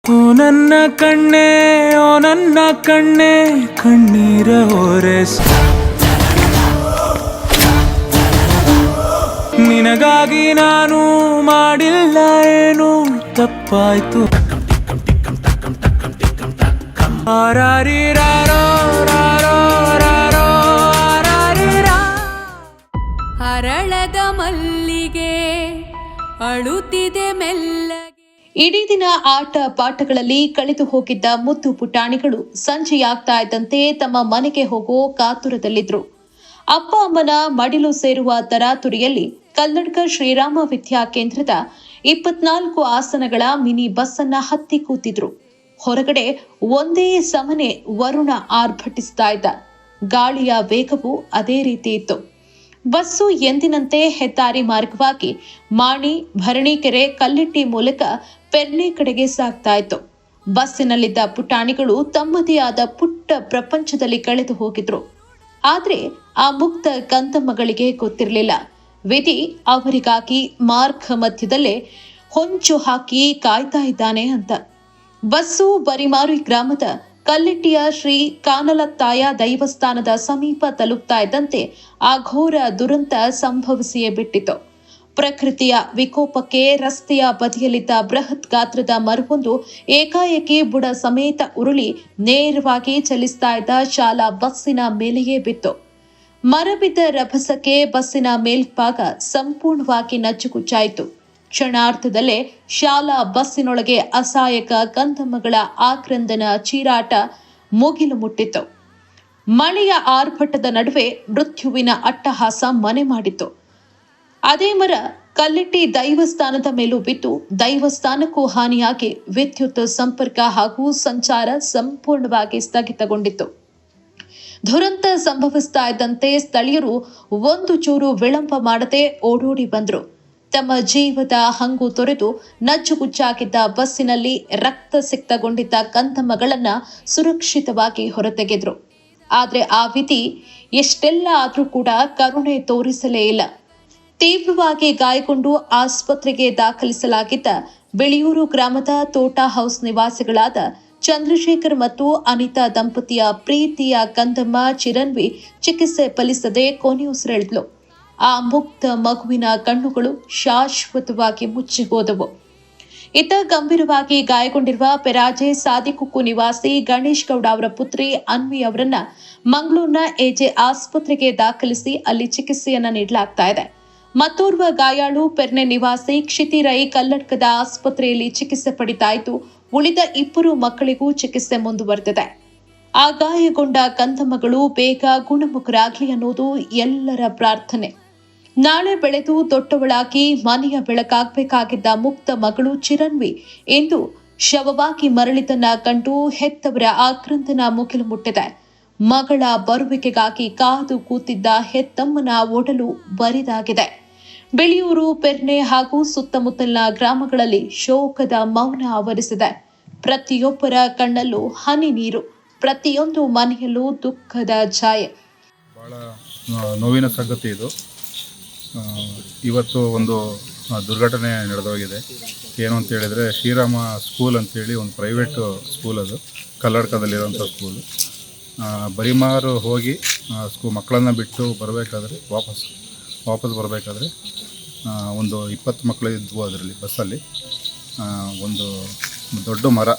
ಓ ನನ್ನ ಕಣ್ಣೆ, ಓ ನನ್ನ ಕಣ್ಣೆ, ಕಣ್ಣೀರ ಹೊರೆಸ ನಿನಗಾಗಿ ನಾನು ಮಾಡಿಲ್ಲ ಏನು ತಪ್ಪಾಯ್ತು. ಆರಾರಿರಾರೋ ರಾರೋ ರಾರೋ ಆರಾರಿರಾ. ಹರಳದ ಮಲ್ಲಿಗೆ ಅಳುತ್ತಿದೆ ಮೆಲ್ಲಗೆ. ಇಡೀ ದಿನ ಆಟ ಪಾಠಗಳಲ್ಲಿ ಕಳೆದು ಹೋಗಿದ್ದ ಮುದ್ದು ಪುಟಾಣಿಗಳು ಸಂಜೆಯಾಗ್ತಾ ಇದ್ದಂತೆ ತಮ್ಮ ಮನೆಗೆ ಹೋಗೋ ಕಾತುರದಲ್ಲಿದ್ರು. ಅಪ್ಪ ಅಮ್ಮನ ಮಡಿಲು ಸೇರುವ ತರಾತುರಿಯಲ್ಲಿ ಕಲ್ಲಡ್ಕ ಶ್ರೀರಾಮ ವಿದ್ಯಾ ಕೇಂದ್ರದ 24 ಆಸನಗಳ ಮಿನಿ ಬಸ್ ಅನ್ನ ಹತ್ತಿ ಕೂತಿದ್ರು. ಹೊರಗಡೆ ಒಂದೇ ಸಮನೆ ವರುಣ ಆರ್ಭಟಿಸ್ತಾ ಇದ್ದ. ಗಾಳಿಯ ವೇಗವೂ ಅದೇ ರೀತಿ ಇತ್ತು. ಬಸ್ಸು ಎಂದಿನಂತೆ ಹೆದ್ದಾರಿ ಮಾರ್ಗವಾಗಿ ಮಾಣಿ, ಭರಣಿಕೆರೆ, ಕಲ್ಲಿಟ್ಟಿ ಮೂಲಕ ಪೆರ್ನೆ ಕಡೆಗೆ ಸಾಗ್ತಾ ಇತ್ತು. ಬಸ್ಸಿನಲ್ಲಿದ್ದ ಪುಟಾಣಿಗಳು ತಮ್ಮದೇ ಆದ ಪುಟ್ಟ ಪ್ರಪಂಚದಲ್ಲಿ ಕಳೆದು ಹೋಗಿದ್ರು. ಆದ್ರೆ ಆ ಮುಕ್ತ ಕಂದಮ್ಮಗಳಿಗೆ ಗೊತ್ತಿರಲಿಲ್ಲ, ವಿಧಿ ಅವರಿಗಾಗಿ ಮಾರ್ಗ ಮಧ್ಯದಲ್ಲೇ ಹೊಂಚು ಹಾಕಿ ಕಾಯ್ತಾ ಇದ್ದಾನೆ ಅಂತ. ಬಸ್ಸು ಬರಿಮಾರು ಗ್ರಾಮದ ಕಲ್ಲಿಟ್ಟಿಯ ಶ್ರೀ ಕಾನಲತ್ತಾಯ ದೈವಸ್ಥಾನದ ಸಮೀಪ ತಲುಪ್ತಾ ಇದ್ದಂತೆ ಆ ಘೋರ ದುರಂತ ಸಂಭವಿಸಿಯೇ ಬಿಟ್ಟಿತು. ಪ್ರಕೃತಿಯ ವಿಕೋಪಕ್ಕೆ ರಸ್ತೆಯ ಬದಿಯಲ್ಲಿದ್ದ ಬೃಹತ್ ಗಾತ್ರದ ಮರವೊಂದು ಏಕಾಏಕಿ ಬುಡ ಸಮೇತ ಉರುಳಿ ನೇರವಾಗಿ ಚಲಿಸ್ತಾ ಇದ್ದ ಶಾಲಾ ಬಸ್ಸಿನ ಮೇಲೆಯೇ ಬಿತ್ತು. ಮರ ಬಿದ್ದ ರಭಸಕ್ಕೆ ಬಸ್ಸಿನ ಮೇಲ್ಭಾಗ ಸಂಪೂರ್ಣವಾಗಿ ನಜ್ಜುಗುಜ್ಜಾಯಿತು. ಕ್ಷಣಾರ್ಧದಲ್ಲೇ ಶಾಲಾ ಬಸ್ಸಿನೊಳಗೆ ಅಸಹಾಯಕ ಕಂದಮ್ಮಗಳ ಆಕ್ರಂದನ ಚೀರಾಟ ಮುಗಿಲು ಮುಟ್ಟಿತ್ತು. ಮಳೆಯ ಆರ್ಭಟದ ನಡುವೆ ಮೃತ್ಯುವಿನ ಅಟ್ಟಹಾಸ ಮನೆ ಮಾಡಿತ್ತು. ಅದೇ ಮರ ಕಲ್ಲಿಟ್ಟಿ ದೈವಸ್ಥಾನದ ಮೇಲೂ ಬಿದ್ದು ದೈವಸ್ಥಾನಕ್ಕೂ ಹಾನಿಯಾಗಿ ವಿದ್ಯುತ್ ಸಂಪರ್ಕ ಹಾಗೂ ಸಂಚಾರ ಸಂಪೂರ್ಣವಾಗಿ ಸ್ಥಗಿತಗೊಂಡಿತ್ತು. ದುರಂತ ಸಂಭವಿಸ್ತಾ ಇದ್ದಂತೆ ಸ್ಥಳೀಯರು ಒಂದು ಚೂರು ವಿಳಂಬ ಮಾಡದೆ ಓಡೋಡಿ ಬಂದ್ರು. ತಮ್ಮ ಜೀವದ ಹಂಗು ತೊರೆದು ನಜ್ಜುಗುಜ್ಜಾಗಿದ್ದ ಬಸ್ಸಿನಲ್ಲಿ ರಕ್ತ ಸಿಕ್ತಗೊಂಡಿದ್ದ ಕಂದಮ್ಮಗಳನ್ನ ಸುರಕ್ಷಿತವಾಗಿ ಹೊರತೆಗೆದ್ರು. ಆದ್ರೆ ಆ ವಿಧಿ ಎಷ್ಟೆಲ್ಲ ಆದ್ರೂ ಕೂಡ ಕರುಣೆ ತೋರಿಸಲೇ ಇಲ್ಲ. ತೀವ್ರವಾಗಿ ಗಾಯಗೊಂಡು ಆಸ್ಪತ್ರೆಗೆ ದಾಖಲಿಸಲಾಗಿದ್ದ ಬೆಳೆಯೂರು ಗ್ರಾಮದ ತೋಟ ಹೌಸ್ ನಿವಾಸಿಗಳಾದ ಚಂದ್ರಶೇಖರ್ ಮತ್ತು ಅನಿತಾ ದಂಪತಿಯ ಪ್ರೀತಿಯ ಕಂದಮ್ಮ ಚಿರನ್ವಿ ಚಿಕಿತ್ಸೆ ಫಲಿಸದೆ ಕೊನೆಯುಸಿರೆಳೆದ್ಲು. ಆ ಮುಕ್ತ ಮಗುವಿನ ಕಣ್ಣುಗಳು ಶಾಶ್ವತವಾಗಿ ಮುಚ್ಚಿಹೋದವು. ಇತ್ತ ಗಂಭೀರವಾಗಿ ಗಾಯಗೊಂಡಿರುವ ಪೆರಾಜೆ ಸಾದಿಕುಕ್ಕು ನಿವಾಸಿ ಗಣೇಶ್ ಗೌಡ ಅವರ ಪುತ್ರಿ ಅನ್ವಿ ಅವರನ್ನ ಮಂಗಳೂರಿನ ಎಜೆ ಆಸ್ಪತ್ರೆಗೆ ದಾಖಲಿಸಿ ಅಲ್ಲಿ ಚಿಕಿತ್ಸೆಯನ್ನ ನೀಡಲಾಗ್ತಾ ಇದೆ. ಮತ್ತೋರ್ವ ಗಾಯಾಳು ಪೆರ್ನೆ ನಿವಾಸಿ ಕ್ಷಿತಿ ರೈ ಕಲ್ಲಡ್ಕದ ಆಸ್ಪತ್ರೆಯಲ್ಲಿ ಚಿಕಿತ್ಸೆ ಪಡಿತಾ ಇದ್ದು, ಉಳಿದ 2 ಮಕ್ಕಳಿಗೂ ಚಿಕಿತ್ಸೆ ಮುಂದುವರೆದಿದೆ. ಆ ಗಾಯಗೊಂಡ ಕಂದಮ್ಮಗಳು ಬೇಗ ಗುಣಮುಖರಾಗಲಿ ಅನ್ನೋದು ಎಲ್ಲರ ಪ್ರಾರ್ಥನೆ. ನಾಳೆ ಬೆಳೆದು ದೊಡ್ಡವಳಾಗಿ ಮನೆಯ ಬೆಳಕಾಗಬೇಕಾಗಿದ್ದ ಮುಕ್ತ ಮಗಳು ಚಿರನ್ವಿ ಇಂದು ಶವವಾಗಿ ಮರಳಿದನ್ನ ಕಂಡು ಹೆತ್ತವರ ಆಕ್ರಂದನ ಮುಗಿಲು ಮುಟ್ಟಿದೆ. ಮಗಳ ಬರುವಿಕೆಗಾಗಿ ಕಾದು ಕೂತಿದ್ದ ಹೆತ್ತಮ್ಮನ ಒಡಲು ಬರಿದಾಗಿದೆ. ಬೆಳೆಯೂರು, ಪೆರ್ನೆ ಹಾಗೂ ಸುತ್ತಮುತ್ತಲಿನ ಗ್ರಾಮಗಳಲ್ಲಿ ಶೋಕದ ಮೌನ ಆವರಿಸಿದೆ. ಪ್ರತಿಯೊಬ್ಬರ ಕಣ್ಣಲ್ಲೂ ಹನಿ ನೀರು, ಪ್ರತಿಯೊಂದು ಮನೆಯಲ್ಲೂ ದುಃಖದ ಛಾಯೆ. ಬಹಳ ನೋವಿನ ಸಂಗತಿ ಇದು. ಇವತ್ತು ಒಂದು ದುರ್ಘಟನೆ ನಡೆದೋಗಿದೆ. ಏನು ಅಂತ ಹೇಳಿದರೆ, ಶ್ರೀರಾಮ ಸ್ಕೂಲ್ ಅಂತೇಳಿ ಒಂದು ಪ್ರೈವೇಟ್ ಸ್ಕೂಲ್, ಅದು ಕಲ್ಲಡ್ಕದಲ್ಲಿರುವಂಥ ಸ್ಕೂಲು. ಬರಿಮಾರು ಹೋಗಿ ಮಕ್ಕಳನ್ನು ಬಿಟ್ಟು ಬರಬೇಕಾದ್ರೆ ವಾಪಸ್ ಬರಬೇಕಾದ್ರೆ ಒಂದು 20 ಮಕ್ಕಳು ಇದ್ವು ಅದರಲ್ಲಿ ಬಸ್ಸಲ್ಲಿ. ಒಂದು ದೊಡ್ಡ ಮರ,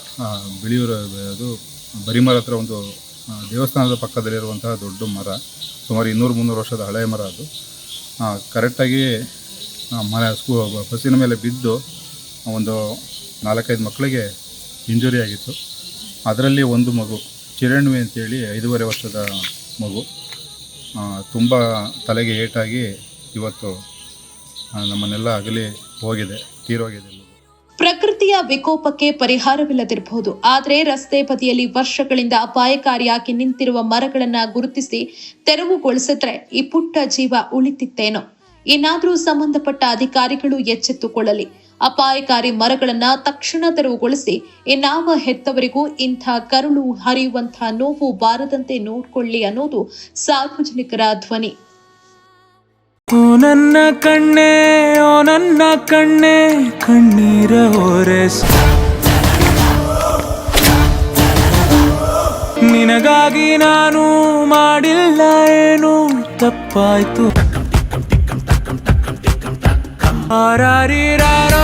ಬೆಳೆಯೂರು, ಅದು ಬರಿಮರ ಹತ್ರ ಒಂದು ದೇವಸ್ಥಾನದ ಪಕ್ಕದಲ್ಲಿರುವಂತಹ ದೊಡ್ಡ ಮರ, ಸುಮಾರು 200-300 ವರ್ಷದ ಹಳೆಯ ಮರ. ಅದು ಕರೆಕ್ಟಾಗಿ ಬಸ್ಸಿನ ಮೇಲೆ ಬಿದ್ದು ಒಂದು 4-5 ಮಕ್ಕಳಿಗೆ ಇಂಜುರಿ ಆಗಿತ್ತು. ಅದರಲ್ಲಿ ಒಂದು ಮಗು ಚಿರಣ್ವಿ ಅಂತೇಳಿ 5.5 ವರ್ಷದ ಮಗು ತುಂಬ ತಲೆಗೆ ಏಟಾಗಿ ಇವತ್ತು ನಮ್ಮನ್ನೆಲ್ಲ ಅಗಲಿ ಹೋಗಿದೆ, ತೀರೋಗಿದೆ. ಪ್ರಕೃತಿಯ ವಿಕೋಪಕ್ಕೆ ಪರಿಹಾರವಿಲ್ಲದಿರಬಹುದು, ಆದರೆ ರಸ್ತೆ ಬದಿಯಲ್ಲಿ ವರ್ಷಗಳಿಂದ ಅಪಾಯಕಾರಿಯಾಗಿ ನಿಂತಿರುವ ಮರಗಳನ್ನ ಗುರುತಿಸಿ ತೆರವುಗೊಳಿಸಿದ್ರೆ ಈ ಪುಟ್ಟ ಜೀವ ಉಳಿತಿತ್ತೇನೋ. ಇನ್ನಾದರೂ ಸಂಬಂಧಪಟ್ಟ ಅಧಿಕಾರಿಗಳು ಎಚ್ಚೆತ್ತುಕೊಳ್ಳಲಿ. ಅಪಾಯಕಾರಿ ಮರಗಳನ್ನ ತಕ್ಷಣ ತೆರವುಗೊಳಿಸಿ ಇನ್ನಾವ ಹೆತ್ತವರಿಗೂ ಇಂಥ ಕರುಳು ಹರಿಯುವಂತಹ ನೋವು ಬಾರದಂತೆ ನೋಡ್ಕೊಳ್ಳಿ ಅನ್ನೋದು ಸಾರ್ವಜನಿಕರ ಧ್ವನಿ. ಓ ನನ್ನ ಕಣ್ಣೆ, ಓ ನನ್ನ ಕಣ್ಣೆ, ಕಣ್ಣೀರ ಹೊರೆಸ ನಿನಗಾಗಿ ನಾನು ಮಾಡಿಲ್ಲ ಏನು ತಪ್ಪಾಯ್ತು. ಆರಾರಿರಾರೋ